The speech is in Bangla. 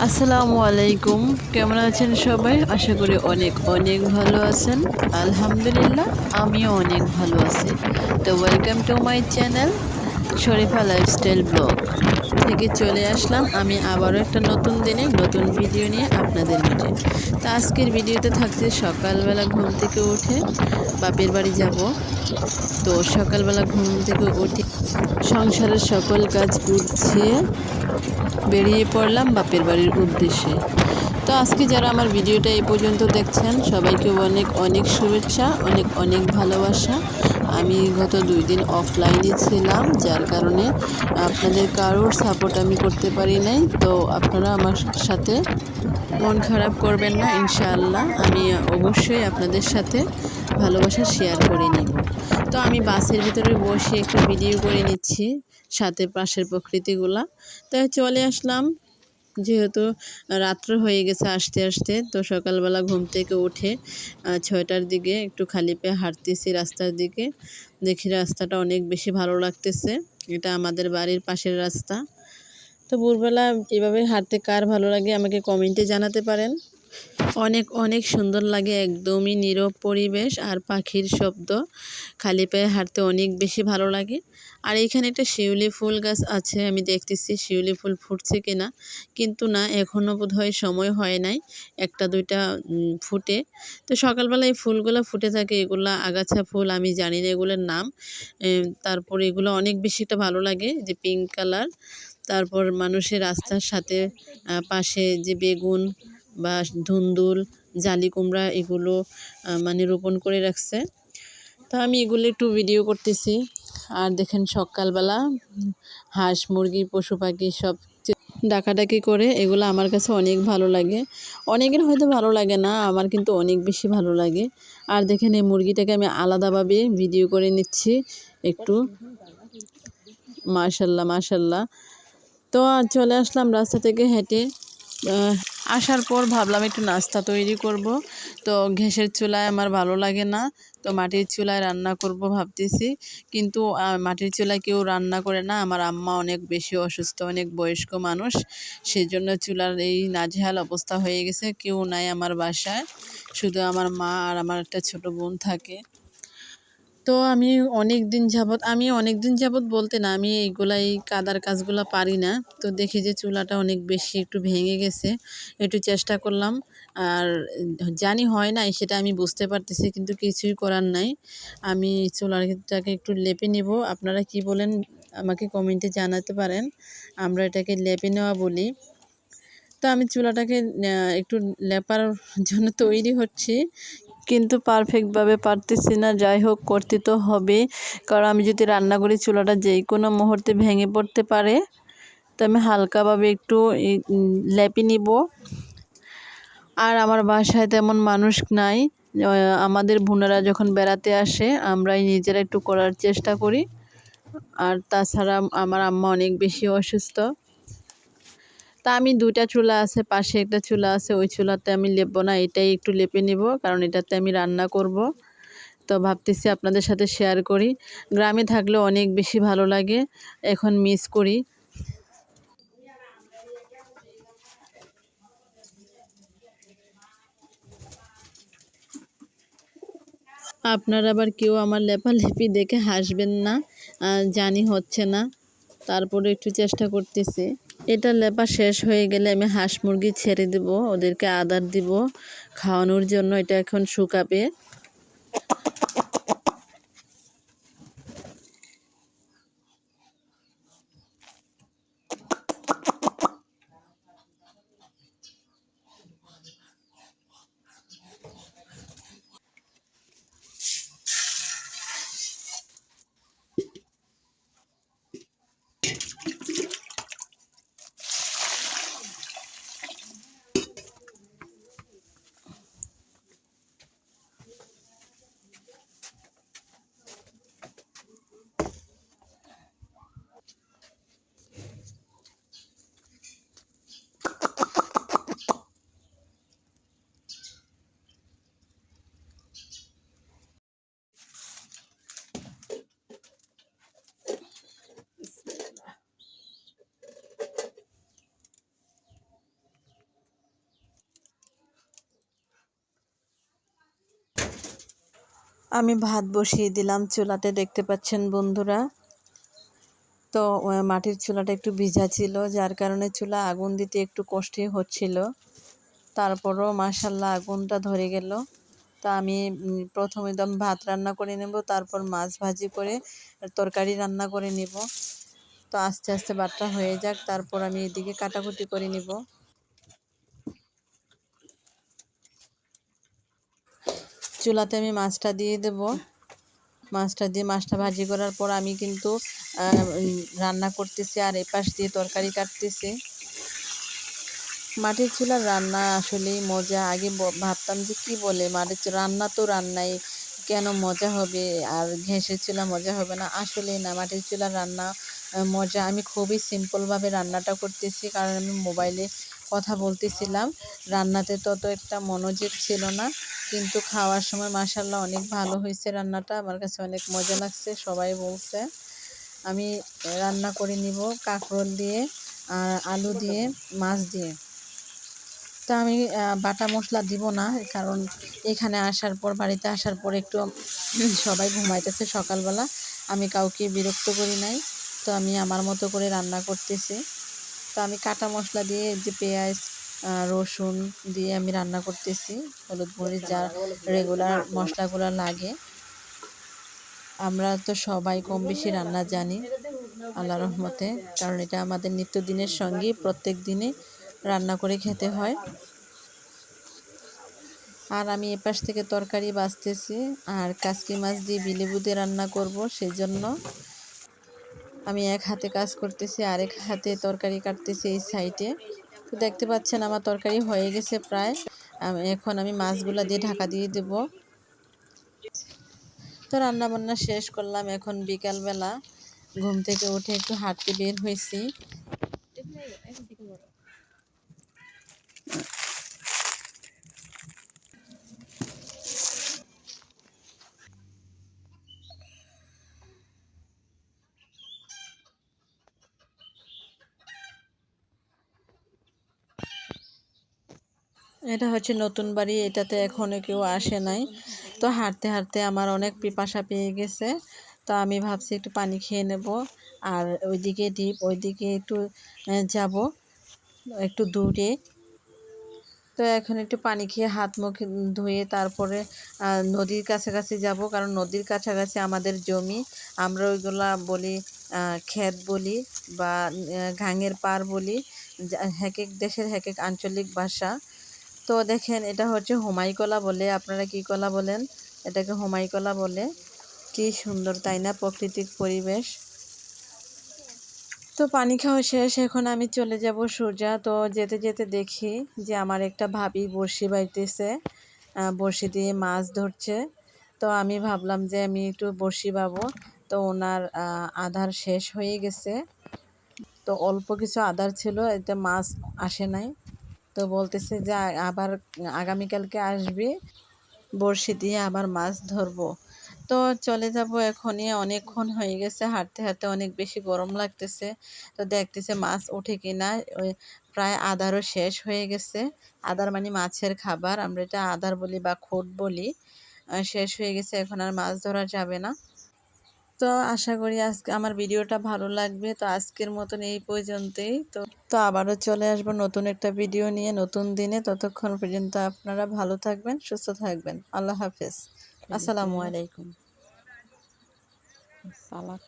আসসালামু আলাইকুম। কেমন আছেন সবাই? আশা করি অনেক অনেক ভালো আছেন। আলহামদুলিল্লাহ আমিও অনেক ভালো আছি। তো welcome to my channel Sharifa lifestyle blog থেকে চলে আসলাম আমি আবারও একটা নতুন দিনে নতুন ভিডিও নিয়ে আপনাদের মাঝে। তো আজকের ভিডিওতে থাকছে সকালবেলা ঘুম থেকে উঠে বাপের বাড়ি যাব। তো সকালবেলা ঘুম থেকে উঠে সংসারের সকল কাজ গুছিয়ে বেরিয়ে পড়লাম বাপের বাড়ির উদ্দেশ্যে। তো আজকে যারা আমার ভিডিওটা এই পর্যন্ত দেখছেন সবাইকে অনেক অনেক শুভেচ্ছা, অনেক অনেক ভালোবাসা। আমি গত 2 দিন অফলাইনে ছিলাম, যার কারণে আপনাদের কারোর সাপোর্ট আমি করতে পারি নাই। তো আপনারা আমার সাথে মন খারাপ করবেন না, ইনশাআল্লাহ আমি অবশ্যই আপনাদের সাথে ভালোবাসা শেয়ার করে নিব। তো আমি বাসের ভিতরে বসে একটু ভিডিও করে নিচ্ছি, সাথে পাশের প্রকৃতিগুলা। তাই চলে আসলাম, যেহেতু রাত্র হয়ে গেছে আসতে আসতে। তো সকালবেলা ঘুম থেকে উঠে 6টার দিকে একটু খালি পায়ে হাঁটতেছি রাস্তার দিকে। দেখি রাস্তাটা অনেক বেশি ভালো লাগতেছে। এটা আমাদের বাড়ির পাশের রাস্তা। তো ভোরবেলা এভাবে হাঁটতে কার ভালো লাগে আমাকে কমেন্টে জানাতে পারেন। অনেক অনেক সুন্দর লাগে, একদমই নীরব পরিবেশ আর পাখির শব্দ। খালি পায়ে হাঁটতে অনেক বেশি ভালো লাগে। আর এখানে একটা শিউলি ফুল গাছ আছে, আমি দেখতেছি শিউলি ফুল ফুটছে কিনা, কিন্তু না, এখনও বোধহয় সময় হয় নাই, একটা দুইটা ফুটে। তো সকালবেলা এই ফুলগুলো ফুটে থাকে, এগুলা আগাছা ফুল, আমি জানি না এগুলোর নাম। তারপর এগুলো অনেক বেশি একটা ভালো লাগে, যে পিঙ্ক কালার। তারপর মানুষের রাস্তার সাথে পাশে যে বেগুন বা ধুন্দুল, জালি কুমড়া এগুলো মানে রোপণ করে রাখছে। তো আমি এগুলো একটু ভিডিও করতেছি। আর দেখেন সকালবেলা হাঁস মুরগি পশু পাখি সব ডাকাডাকি করে, এগুলো আমার কাছে অনেক ভালো লাগে। অনেকের হয়তো ভালো লাগে না, আমার কিন্তু অনেক বেশি ভালো লাগে। আর দেখেন এই মুরগিটাকে আমি আলাদাভাবে ভিডিও করে নিচ্ছি একটু। মাশাল্লাহ মাশাল্লাহ। তো চলে আসলাম রাস্তা থেকে হেঁটে। আসার পর ভাবলাম একটু নাস্তা তৈরি করব। তো গ্যাসের চুলায় আমার ভালো লাগে না, তো মাটির চুলায় রান্না করব ভাবতেছি। কিন্তু মাটির চুলায় কেউ রান্না করে না, আমার আম্মা অনেক বেশি অসুস্থ, অনেক বয়স্ক মানুষ, সেজন্য চুলার এই নাজেহাল অবস্থা হয়ে গেছে। কেউ নাই আমার বাসায়, শুধু আমার মা আর আমার একটা ছোট বোন থাকে। তো আমি অনেক দিন যাবত বলতে না, আমি এই কাদার কাজগুলা পারি না। তো দেখি যে চুলাটা অনেক বেশি একটু ভেঙে গেছে, একটু চেষ্টা করলাম। আর জানি হয় নাই সেটা আমি বুঝতে পারতেছি, কিন্তু কিছুই করার নাই। আমি চুলাটাকে একটু লেপে নেব। আপনারা কি বলেন আমাকে কমেন্টে জানাতে পারেন। আমরা এটাকে লেপে নেওয়া বলি। তো আমি চুলাটাকে একটু লেপার জন্য তৈরি হচ্ছি, কিন্তু পারফেক্টভাবে পারতেছি না। যাই হোক, করতে তো হবে, কারণ আমি যদি রান্না করি চুলাটা যেই কোনো মুহূর্তে ভেঙে পড়তে পারে। তো আমি হালকাভাবে একটু লেপে নিব। আর আমার বাসায় তেমন মানুষ নাই, আমাদের বোনেরা যখন বেড়াতে আসে আমরাই নিজেরা একটু করার চেষ্টা করি। আর তাছাড়া আমার আম্মা অনেক বেশি অসুস্থ। তা আমি 2টা চুলা আছে, পাশে একটা চুলা আছে, ওই চুলাতে আমি লেপবো না, এটাই একটু লেপে নেব, কারণ এটাতে আমি রান্না করব। তো ভাবতেছি আপনাদের সাথে শেয়ার করি। গ্রামে থাকলে অনেক বেশি ভালো লাগে, এখন মিস করি। আপনারা আবার কেউ আমার লেপালেপি দেখে হাসবেন না, জানি হচ্ছে না, তারপরে একটু চেষ্টা করতেছি। এটা লেপা শেষ হয়ে গেলে আমি হাঁস মুরগি ছেড়ে দেব, ওদেরকে আদার দিব খাওয়ানোর জন্য। এটা এখন শুকাবে। আমি ভাত বসিয়ে দিলাম চুলাতে, দেখতে পাচ্ছেন বন্ধুরা। তো মাটির চুলাটা একটু ভিজা ছিল, যার কারণে চুলা আগুন দিতে একটু কষ্টই হচ্ছিল। তারপরও মাশাল্লাহ আগুনটা ধরে গেল। তা আমি প্রথমে একদম ভাত রান্না করে নেব, তারপর মাছ ভাজি করে তরকারি রান্না করে নেব। তো আস্তে আস্তে ভাতটা হয়ে যাক, তারপর আমি এদিকে কাটাকুটি করে নিব। চুলাতে আমি মাছটা দিয়ে দেব। মাছটা ভাজি করার পর আমি কিন্তু রান্না করতেছি, আর এপাশ দিয়ে তরকারি কাটতেছি। মাটির চুলার রান্না আসলেই মজা। আগে ভাবতাম যে কি বলে, মাটির রান্না তো রান্নাই, কেন মজা হবে আর গ্যাসের চুলা মজা হবে না? আসলেই না, মাটির চুলার রান্না মজা। আমি খুবই সিম্পলভাবে রান্নাটা করতেছি, কারণ আমি মোবাইলে কথা বলতেছিলাম। রান্নাতে তত একটা মনোযোগ ছিল না, কিন্তু খাওয়ার সময় মাশাল্লাহ অনেক ভালো হয়েছে রান্নাটা। আমার কাছে অনেক মজা লাগছে, সবাই বলছে। আমি রান্না করে নিব কাঁকরোল দিয়ে আর আলু দিয়ে, মাছ দিয়ে। তো আমি বাটা মশলা দিব না, কারণ এখানে আসার পর, বাড়িতে আসার পর একটু সবাই ঘুমাইতেছে সকালবেলা, আমি কাউকে বিরক্ত করি নাই। তো আমি আমার মতো করে রান্না করতেছি। তো আমি কাটা মশলা দিয়ে, যে পেঁয়াজ রসুন দিয়ে আমি রান্না করতেছি, হলুদ মরিচ যা রেগুলার মশলাগুলো লাগে। আমরা তো সবাই কম বেশি রান্না জানি আল্লাহর রহমতে, কারণ এটা আমাদের নিত্যদিনের সঙ্গী, প্রত্যেক দিনে রান্না করে খেতে হয়। আর আমি এপাশ থেকে তরকারি বাছতেছি, আর কাচকি মাছ দিয়ে বিলেবু দিয়ে রান্না করব, সেজন্য আমি এক হাতে কাজ করতেছি, আরেক হাতে তরকারি কাটতেছি এই সাইডে। তো দেখতে পাচ্ছেন আমার তরকারি হয়ে গেছে প্রায়। এখন আমি মাছগুলো দিয়ে ঢাকা দিয়ে দেব। তো রান্না বান্না শেষ করলাম, এখন বিকালবেলা ঘুম থেকে উঠে একটু হাঁটতে বের হয়েছি। এটা হচ্ছে নতুন বাড়ি, এটাতে এখনো কেউ আসে নাই। তো হাঁটতে হাঁটতে আমার অনেক পিপাসা পেয়ে গেছে। তো আমি ভাবছি একটু পানি খেয়ে নেব, আর ওইদিকে ওইদিকে একটু যাব একটু দূরে। তো এখন একটু পানি খেয়ে হাত মুখ ধুয়ে তারপরে নদীর কাছাকাছি যাব, কারণ নদীর কাছাকাছি আমাদের জমি। আমরা ওইগুলা বলি ক্ষেত বলি, বা ঘাঙের পাড় বলি। এক এক দেশের এক এক আঞ্চলিক ভাষা। তো দেখেন, এটা হচ্ছে হোমাই কলা বলে, আপনারা কি কলা বলেন? এটাকে হোমাই কলা বলে। কি সুন্দর তাই না প্রাকৃতিক পরিবেশ। তো পানি খাওয়া শেষ, এখন আমি চলে যাব সোজা। তো যেতে যেতে দেখি যে আমার একটা ভাবি বড়শি বাইতেছে, বড়শি দিয়ে মাছ ধরছে। তো আমি ভাবলাম যে আমি একটু বড়শি বাবো। তো ওনার আধার শেষ হয়ে গেছে, তো অল্প কিছু আধার ছিল, এতে মাছ আসে নাই। তো বলতেছে যে আবার আগামীকালকে আসবি, বড়শি দিয়ে আবার মাছ ধরবো। তো চলে যাব এখনই, অনেকক্ষণ হয়ে গেছে হাঁটতে হাঁটতে, অনেক বেশি গরম লাগতেছে। তো দেখতেছে মাছ ওঠে কিনা। ওই প্রায় আদারও শেষ হয়ে গেছে। আদার মানে মাছের খাবার, আমরা এটা আদার বলি বা খোট বলি। শেষ হয়ে গেছে, এখন আর মাছ ধরা যাবে না। তো আশা করি আজকে আমার ভিডিওটা ভালো লাগবে। তো আজকের মতন এই পর্যন্তই। তো আবারও চলে আসবো নতুন একটা ভিডিও নিয়ে নতুন দিনে। ততক্ষণ পর্যন্ত আপনারা ভালো থাকবেন, সুস্থ থাকবেন। আল্লাহ হাফেজ। আসসালামু আলাইকুম। সালাক